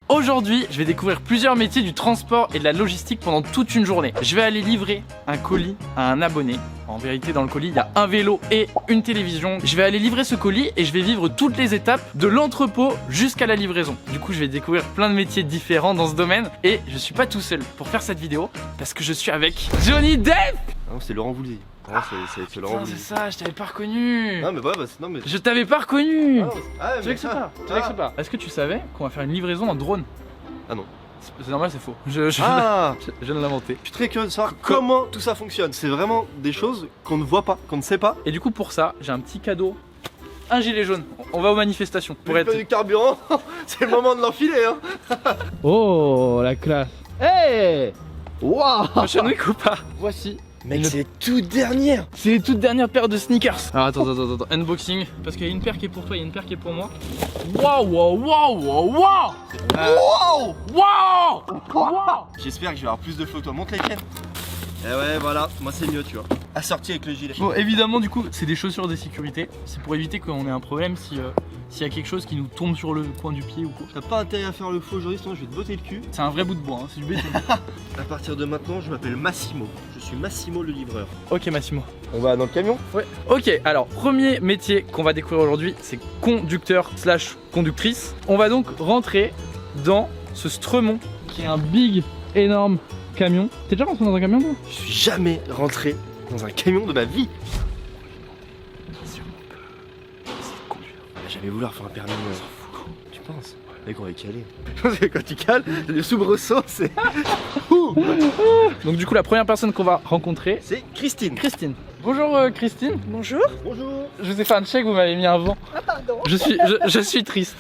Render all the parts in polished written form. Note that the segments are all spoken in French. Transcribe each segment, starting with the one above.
Aujourd'hui, je vais découvrir plusieurs métiers du transport et de la logistique pendant toute une journée. Je vais aller livrer un colis à un abonné. En vérité, dans le colis, il y a un vélo et une télévision. Je vais aller livrer ce colis et je vais vivre toutes les étapes de l'entrepôt jusqu'à la livraison. Du coup, je vais découvrir plein de métiers différents dans ce domaine et je suis pas tout seul pour faire cette vidéo parce que je suis avec Johnny Depp. Non, c'est Laurent Voulzy. Non, c'est Laurent Putain, Voulzy. c'est ça, je t'avais pas reconnu. Non, mais ouais, bah, non, mais. Je t'avais pas reconnu. Ah, Tu vexes pas, tu vexes pas. Est-ce que tu savais qu'on va faire une livraison en drone? Ah non. C'est normal, c'est faux. Je viens de l'inventer. Je suis très curieux de savoir comment tout ça fonctionne. C'est vraiment des choses qu'on ne voit pas, qu'on ne sait pas. Et du coup, pour ça, j'ai un petit cadeau. Un gilet jaune. On va aux manifestations. Pour Pour être... du carburant, c'est le moment de l'enfiler, hein. Oh, la classe. Hey, Waouh. Fashion Week ou pas? Voici. Mec, c'est toute dernière. C'est les toutes dernières paires de sneakers. Alors attends, unboxing. Parce qu'il y a une paire qui est pour toi, il y a une paire qui est pour moi. Waouh, waouh, waouh, waouh, waouh. Wow. Waouh. Waouh. J'espère que je vais avoir plus de flots. Toi, monte les tiennes. Eh ouais, voilà, moi c'est mieux, tu vois. Assorti avec le gilet. Bon, évidemment, du coup, c'est des chaussures de sécurité. C'est pour éviter qu'on ait un problème s'il y a quelque chose qui nous tombe sur le coin du pied ou quoi. T'as pas intérêt à faire le faux aujourd'hui, sinon je vais te botter le cul. C'est un vrai bout de bois, hein, c'est du béton. À partir de maintenant, je m'appelle Massimo. Je suis Massimo le livreur. Ok, Massimo. On va dans le camion? Ouais. Ok, alors premier métier qu'on va découvrir aujourd'hui, c'est conducteur slash conductrice. On va donc rentrer dans ce Stremon qui est un big, énorme camion. T'es déjà rentré dans un camion toi? Je suis jamais rentré dans un camion de ma vie. Attention, on peut essayer de conduire. On va jamais vouloir faire un permis. Tu penses? Mec, on va y caler. Parce que quand tu cales, le soubresaut, c'est. Donc du coup, la première personne qu'on va rencontrer, C'est Christine. Christine. Bonjour Christine. Bonjour. Bonjour. Je vous ai fait un check, vous m'avez mis un vent. Ah pardon. Je suis triste.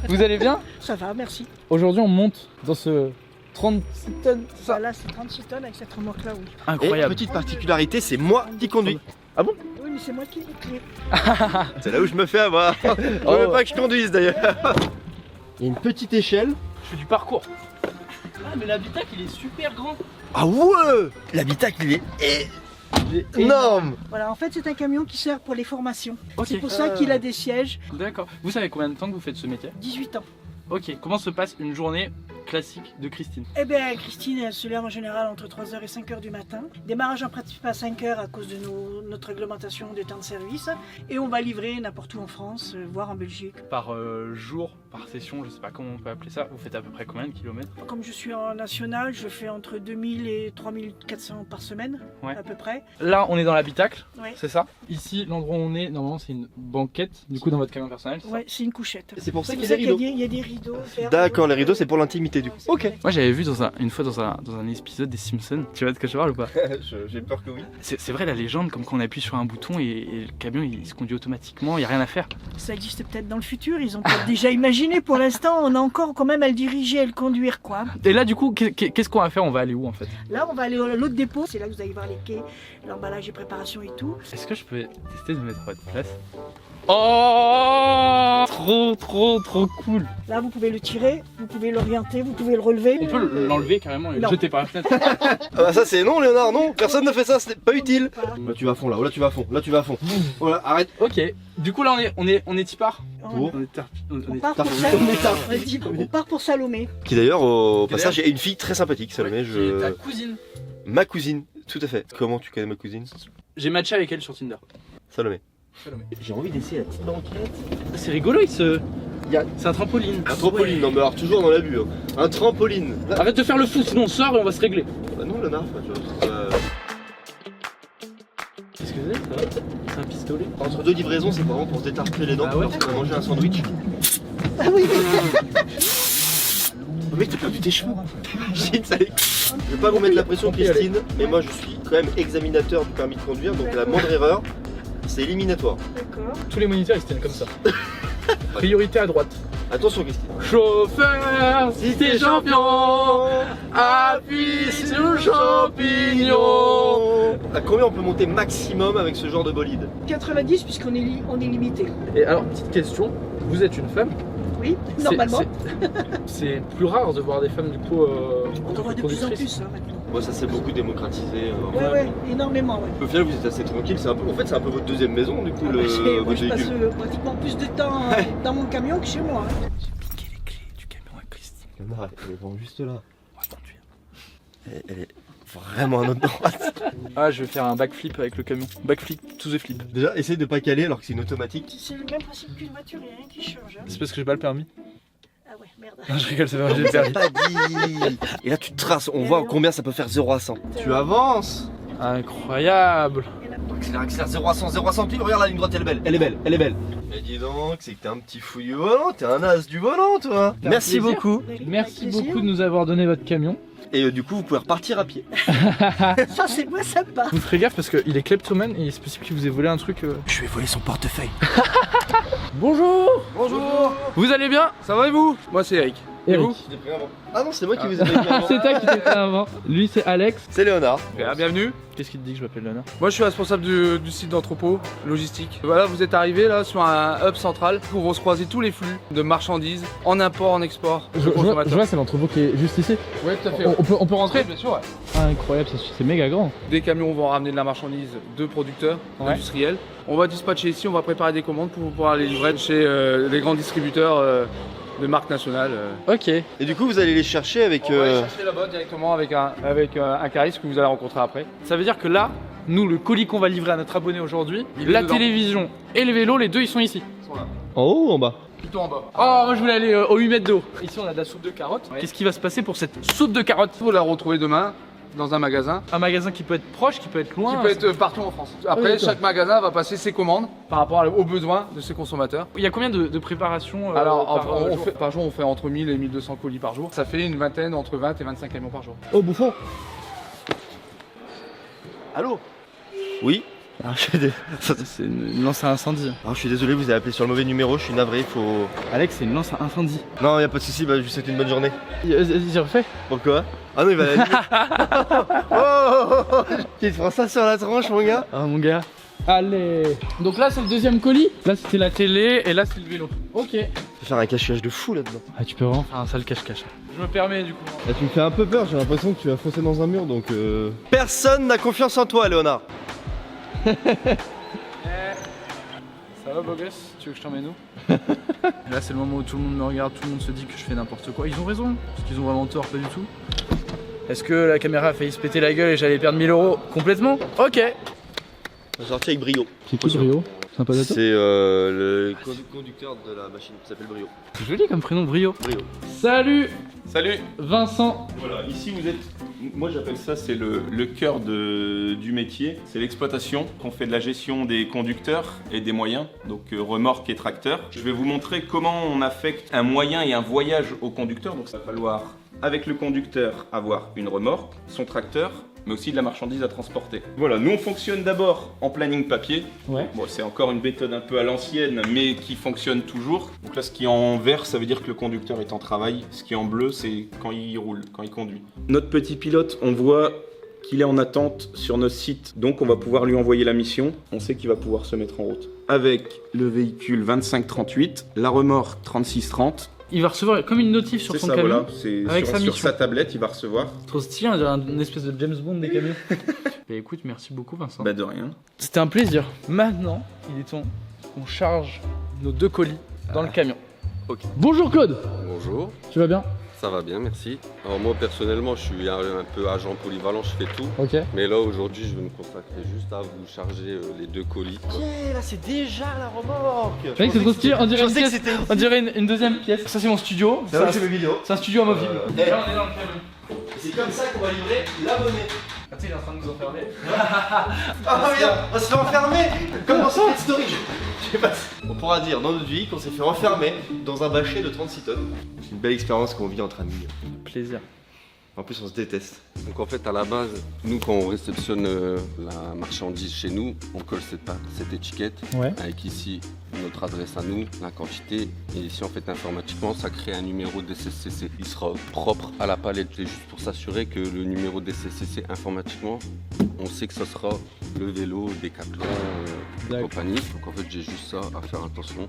Vous allez bien? Ça va, merci. Aujourd'hui, on monte dans ce 36 tonnes, c'est ça? Voilà, c'est 36 tonnes avec cette remorque-là, oui. Et Incroyable. petite particularité, c'est moi qui conduis. Oui, mais c'est moi qui ai clé. C'est là où je me fais avoir. On veut pas que je conduise d'ailleurs. Il y a une petite échelle. Je fais du parcours. Ah, mais l'habitacle, il est super grand. Ah ouais. L'habitacle, il est énorme. Voilà, en fait, c'est un camion qui sert pour les formations. Ok. C'est pour ça qu'il a des sièges. D'accord. Vous savez combien de temps que vous faites ce métier? 18 ans. Ok. Comment se passe une journée classique de Christine? Eh bien, Christine, elle se lève en général entre 3h et 5h du matin. Démarrage en principe à 5h à cause de notre réglementation des temps de service. Et on va livrer n'importe où en France, voire en Belgique. Par jour, par session, je sais pas comment on peut appeler ça. Vous faites à peu près combien de kilomètres? Comme je suis en national, je fais entre 2000 et 3400 par semaine, Ouais. à peu près. Là, on est dans l'habitacle, Ouais. c'est ça? Ici, l'endroit où on est, normalement, c'est une banquette. Du coup, dans votre camion personnel, c'est ça? Ouais, c'est une couchette. C'est pour ça C'est qu'il pour y a ça des qu'il rideaux. y a des rideaux. D'accord, les rideaux, c'est pour l'intimité du coup. Ok. Moi, j'avais vu une fois dans un épisode des Simpsons. Tu vois de quoi je parle ou pas? J'ai peur que oui. C'est vrai la légende, comme quand on appuie sur un bouton et le camion il se conduit automatiquement, il n'y a rien à faire. Ça existe peut-être dans le futur, ils ont peut-être déjà imaginé. Pour l'instant, on a encore quand même à le diriger, à le conduire, quoi. Et là, du coup, qu'est-ce qu'on va faire? On va aller où en fait? Là, on va aller à l'autre dépôt. C'est là que vous allez voir les quais, l'emballage et préparation et tout. Est-ce que je peux tester de me mettre à votre place? Oh, trop cool. Là, vous pouvez le tirer, vous pouvez l'orienter, vous pouvez le relever. On peut l'enlever carrément et le Non. jeter par la fenêtre. Ah bah ça c'est non Léonard, non. Personne ne fait ça, c'est pas utile. Voilà. Là tu vas à fond là, là tu vas à fond, là tu vas à fond. Voilà, arrête. Ok. Du coup là on est Tipar. Pour On part pour on part pour Salomé. Qui d'ailleurs au Qui passage est une fille très sympathique, Salomé. Qui est ta cousine. Ma cousine, tout à fait. Comment tu connais ma cousine? J'ai matché avec elle sur Tinder. Salomé. Salomé. J'ai envie d'essayer la petite banquette. C'est rigolo, c'est un trampoline. Un trampoline, non mais alors toujours dans l'abus. Hein. Un trampoline. Là- Arrête de faire le fou, sinon on sort et on va se régler. Bah non Léonard, tu vois. Qu'est-ce que c'est? C'est un pistolet. Entre deux livraisons, c'est vraiment pour se détartrer les dents Ah ouais. lorsqu'on va manger un sandwich. Ah oui. Oh mec, t'as perdu tes cheveux. J'ai une sale. Je vais pas vous mettre la pression, Christine, mais moi je suis quand même examinateur du permis de conduire, donc la moindre erreur, c'est éliminatoire. D'accord. Tous les moniteurs ils se tiennent comme ça. Priorité à droite. Attention, Christine. Chauffeur, si t'es champion, appuie sur le champignon. À combien on peut monter maximum avec ce genre de bolide? 90 puisqu'on est, on est limité. Et alors, petite question, vous êtes une femme? Oui, normalement. C'est plus rare de voir des femmes du coup On en voit de plus en conductrices. plus hein, maintenant. Moi ça s'est beaucoup démocratisé. Ouais, énormément, ouais. Au final vous êtes assez tranquille, c'est un peu, en fait c'est un peu votre deuxième maison du coup, Ah bah, moi, votre je passe véhicule. pratiquement plus de temps dans mon camion que chez moi. hein. J'ai piqué les clés du camion à Christine. Léonard, elle est vraiment juste là. On va conduire. Elle est vraiment à notre droite. Ah, je vais faire un backflip avec le camion. Backflip to the flip. Déjà, essaye de pas caler alors que c'est une automatique. C'est le même principe qu'une voiture, il n'y a rien qui change. Hein. C'est parce que j'ai pas le permis. Ah ouais, merde. Non, je rigole, c'est pas vrai, j'ai le permis. Pas dit. Et là, tu traces, on voit combien ça peut faire 0 à 100. Tu avances. Incroyable. Accélère, accélère, 0 à 100, 0 à 100 pile. Regarde la ligne droite, elle est belle, elle est belle, elle est belle. Mais dis donc, c'est que t'es un petit fouillis au volant, t'es un as du volant, toi. Merci plaisir. beaucoup. Merci beaucoup de nous avoir donné votre camion. Et du coup, vous pouvez repartir à pied. Ça, c'est moi sympa. Vous ferez gaffe parce qu'il est kleptomane et il est possible qu'il vous ait volé un truc. Je vais voler son portefeuille. Bonjour. Bonjour. Vous allez bien? Ça va et vous? Moi c'est Eric. Et vous? Ah non, c'est moi qui vous ai pris avant. C'est toi qui t'es fait avant. Lui, c'est Alex. C'est Léonard. Bienvenue. Qu'est-ce qu'il te dit que je m'appelle Léonard? Moi je suis responsable du site d'entrepôt logistique. Voilà, vous êtes arrivé là sur un hub central où vont se croiser tous les flux de marchandises en import, en export. Je vois, c'est l'entrepôt qui est juste ici. Oui, tout à fait. On peut rentrer? Bien sûr, ouais. Ah, incroyable, c'est méga grand. Des camions vont ramener de la marcandise de producteurs, Ouais. industriels. On va dispatcher ici, on va préparer des commandes pour pouvoir les livrer chez les grands distributeurs de marques nationales. Ok. Et du coup, vous allez les chercher avec. On va les chercher là-bas directement avec un cariste que vous allez rencontrer après. Ça veut dire que là, nous, le colis qu'on va livrer à notre abonné aujourd'hui, Il est la dedans. télévision et le vélo, les deux, ils sont ici. Ils sont là. En haut ou en bas? Plutôt en bas. Oh, moi je voulais aller au 8 mètres d'eau. Ici, on a de la soupe de carottes. Ouais. Qu'est-ce qui va se passer pour cette soupe de carottes? Vous la retrouvez demain dans un magasin. Un magasin qui peut être proche, qui peut être loin. Qui peut être partout en France. Après, d'accord. chaque magasin va passer ses commandes par rapport aux besoins de ses consommateurs. Il y a combien de préparations Alors, par jour on fait entre 1000 et 1200 colis par jour. Ça fait une vingtaine, entre 20 et 25 camions par jour. Oh, bouffon. Allô? Oui. Ah, C'est une lance à incendie. je suis désolé, vous avez appelé sur le mauvais numéro, je suis navré, faut. Alex, c'est une lance à incendie. Non, y a pas de souci, bah, je vous souhaite une bonne journée. Vas-y, refais. Pourquoi? Ah non, il va la Tu te prends ça sur la tranche, mon gars? Ah, mon gars. Allez. Donc là, c'est le deuxième colis. Là, c'était la télé et là, c'est le vélo. Ok. Je vais faire un cache-cache de fou là-dedans. Ah, tu peux vraiment faire un sale cache-cache. Je me permets du coup. Là, tu me fais un peu peur, j'ai l'impression que tu vas foncer dans un mur donc. Personne n'a confiance en toi, Léonard. Ça va, beau gosse? Tu veux que je t'emmène où? Là, c'est le moment où tout le monde me regarde, tout le monde se dit que je fais n'importe quoi. Ils ont raison, parce qu'ils ont vraiment tort, pas du tout. Est-ce que la caméra a failli se péter la gueule et j'allais perdre 1000 € complètement? Ok. On va sortir avec Brio. C'est qui Brio? Sympa de C'est le conducteur de la machine qui s'appelle Brio. C'est joli comme prénom, Brio. Brio. Salut Salut. Vincent. Voilà, ici vous êtes, moi j'appelle ça c'est le cœur du métier, c'est l'exploitation. On fait de la gestion des conducteurs et des moyens, donc remorques et tracteurs. Je vais vous montrer comment on affecte un moyen et un voyage au conducteur. Donc ça va falloir, avec le conducteur, avoir une remorque, son tracteur, mais aussi de la marchandise à transporter. Voilà, nous on fonctionne d'abord en planning papier. Ouais. Bon, c'est encore une méthode un peu à l'ancienne, mais qui fonctionne toujours. Donc là, ce qui est en vert, ça veut dire que le conducteur est en travail. Ce qui est en bleu, c'est quand il roule, quand il conduit. Notre petit pilote, on voit qu'il est en attente sur notre site. Donc on va pouvoir lui envoyer la mission. On sait qu'il va pouvoir se mettre en route. Avec le véhicule 2538, la remorque 3630. Il va recevoir comme une notif sur C'est son ça, camion. voilà. C'est avec sa sur mission. sa tablette, il va recevoir. Trop stylé, on dirait une espèce de James Bond des camions. Bah écoute, merci beaucoup Vincent. Bah de rien. C'était un plaisir. Maintenant, il est temps qu'on charge nos deux colis dans le camion. Ok. Bonjour Claude. Bonjour, Tu vas bien? ça va bien, merci. Alors moi personnellement, je suis un peu agent polyvalent, je fais tout. Ok. Mais là aujourd'hui, je vais me consacrer juste à vous charger les deux colis. Ok, là c'est déjà la remorque. Tu vois que c'est trop stylé, on dirait, Je une pensais que pièce, c'était on dirait une deuxième pièce. Ça c'est mon studio. C'est vrai que C'est c'est mes vidéos. un studio amovible. Eh. Et là on est dans le camion. C'est comme ça qu'on va livrer l'abonné. Ah, tu sais, il est en train de nous enfermer. Ah regarde, on se fait enfermer. Comme dans Secret Story. Je sais pas. On pourra dire dans notre vie qu'on s'est fait enfermer dans un bâcher de 36 tonnes. C'est une belle expérience qu'on vit entre amis. Plaisir. En plus on se déteste. Donc en fait, à la base, nous quand on réceptionne la marchandise chez nous, on colle cette étiquette Ouais. avec ici notre adresse à nous, la quantité. Et ici en fait, informatiquement, ça crée un numéro DCCC. Il sera propre à la palette. C'est juste pour s'assurer que le numéro DCCC informatiquement, on sait que ce sera le vélo, Décathlon et D'accord. compagnie. Donc en fait, j'ai juste ça à faire attention.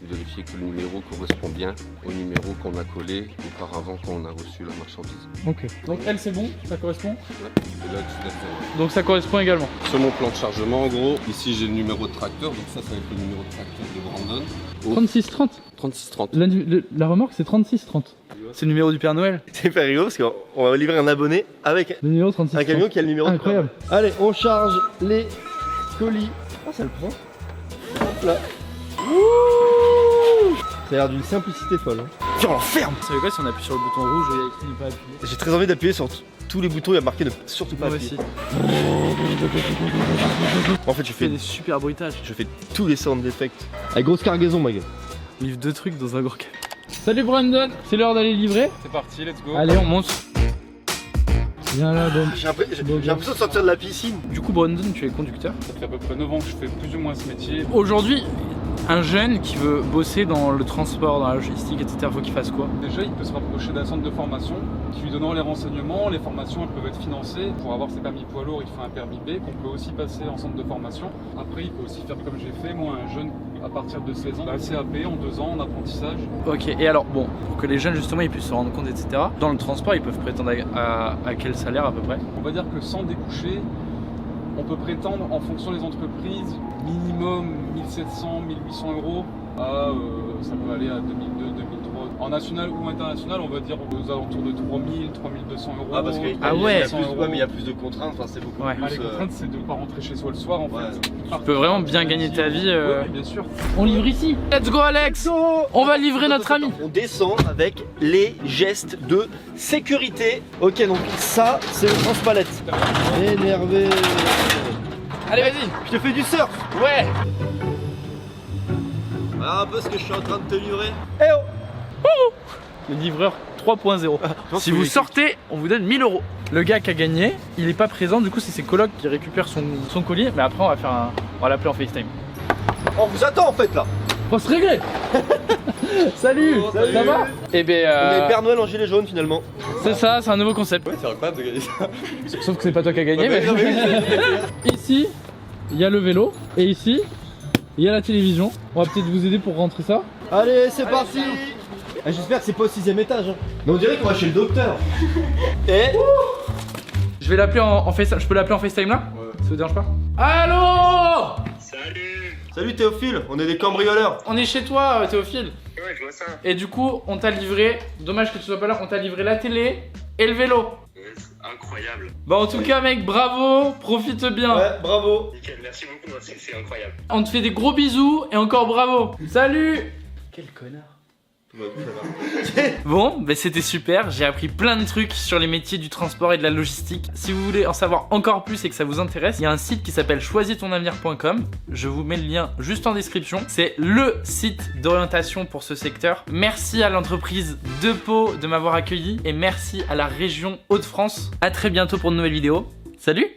vérifier que le numéro correspond bien au numéro qu'on a collé auparavant quand on a reçu la marchandise. Ok. Donc elle c'est bon, ça correspond. Ouais. Et là, 19,01. Donc ça correspond également. Sur mon plan de chargement, en gros, ici j'ai le numéro de tracteur, donc ça va être le numéro de tracteur de Brandon. 3630. 3630. La remorque c'est 3630. C'est le numéro du Père Noël. C'est hyper rigolo parce qu'on va livrer un abonné avec Le numéro 3630. un camion qui a le numéro. Incroyable. Allez, on charge les colis. Ah, ça le prend. Hop là. Ouh, ça a l'air d'une simplicité folle. Hein. Tiens, on l'enferme. Vous savez quoi, si on appuie sur le bouton rouge, il y a écrit ne pas appuyer. J'ai très envie d'appuyer sur tous les boutons, il y a marqué ne surtout pas Moi appuyer. aussi. En fait, je Tu fais fais, des super bruitages. je fais tous les sound effects. Avec grosse cargaison, ma gueule. On livre 2 trucs dans un gros camion. Salut Brandon, c'est l'heure d'aller livrer. C'est parti, let's go. Allez, on monte. Viens là, Dom. J'ai l'impression de sortir de la piscine. Du coup, Brandon, tu es conducteur. Ça fait à peu près 9 ans que je fais plus ou moins ce métier. Aujourd'hui, un jeune qui veut bosser dans le transport, dans la logistique, etc., faut qu'il fasse quoi? Déjà, il peut se rapprocher d'un centre de formation qui lui donnera les renseignements. Les formations, elles peuvent être financées. Pour avoir ses permis poids lourd, il fait un permis B qu'on peut aussi passer en centre de formation. Après, il peut aussi faire comme j'ai fait, moi, un jeune à partir de 16 ans, la CAP en 2 ans en apprentissage. Ok, et alors, bon, pour que les jeunes, justement, ils puissent se rendre compte, etc., dans le transport, ils peuvent prétendre à quel salaire à peu près? On va dire que sans découcher, on peut prétendre en fonction des entreprises minimum 1700, 1800 euros à ça peut aller à 2002, 2003. En national ou international, on va dire aux alentours de 3000, 3200 euros. Ah, parce qu'il Ah ouais. mais il y a plus de contraintes, enfin, c'est beaucoup Ouais. plus. Les contraintes, c'est de ne pas rentrer chez soi le soir en Ouais. fait. Tu peux vraiment bien gagner ta vie. Oui, bien sûr. On livre ici. Let's go, Alex. On va livrer notre ami. On descend avec les gestes de sécurité. Ok, donc ça, c'est le transpalette. Énervé. Allez, vas-y. Je te fais du surf. Ouais. Voilà un peu ce que je suis en train de te livrer. Eh oh. Le livreur 3.0. Si vous sortez, on vous donne 1000 euros. Le gars qui a gagné, il est pas présent, du coup c'est ses colocs qui récupèrent son colis. Mais après on va l'appeler en FaceTime. On vous attend en fait là. Faut se régler. Salut, Oh, ça salut. va? Eh ben On est Père Noël en gilet jaune finalement. c'est ça, c'est un nouveau concept. Ouais, c'est incroyable de gagner ça. Sauf que c'est pas toi qui as gagné. Ouais, mais... non, mais oui, Ici, il y a le vélo. Et ici, il y a la télévision. On va peut-être vous aider pour rentrer ça. Allez, c'est parti. Ah, j'espère que c'est pas au 6ème étage. Hein. Mais on dirait qu'on va chez le docteur. Et Je vais l'appeler en FaceTime. Je peux l'appeler en FaceTime là? Ouais. Ça vous dérange pas? Allô? salut Théophile, on est des cambrioleurs. On est chez toi, Théophile. Ouais, je vois ça. Et du coup, on t'a livré, dommage que tu sois pas là, on t'a livré la télé et le vélo. Ouais, c'est incroyable. Bah en tout cas mec, bravo, profite bien. Ouais, bravo. Nickel, merci beaucoup, c'est incroyable. On te fait des gros bisous et encore bravo. Salut. Quel connard. Bon, bah c'était super, j'ai appris plein de trucs sur les métiers du transport et de la logistique. Si vous voulez en savoir encore plus et que ça vous intéresse, il y a un site qui s'appelle choisistonAvenir.com. Je vous mets le lien juste en description. C'est le site d'orientation pour ce secteur. Merci à l'entreprise de Pau de m'avoir accueilli et merci à la région Hauts-de-France. A très bientôt pour de nouvelles vidéos. Salut!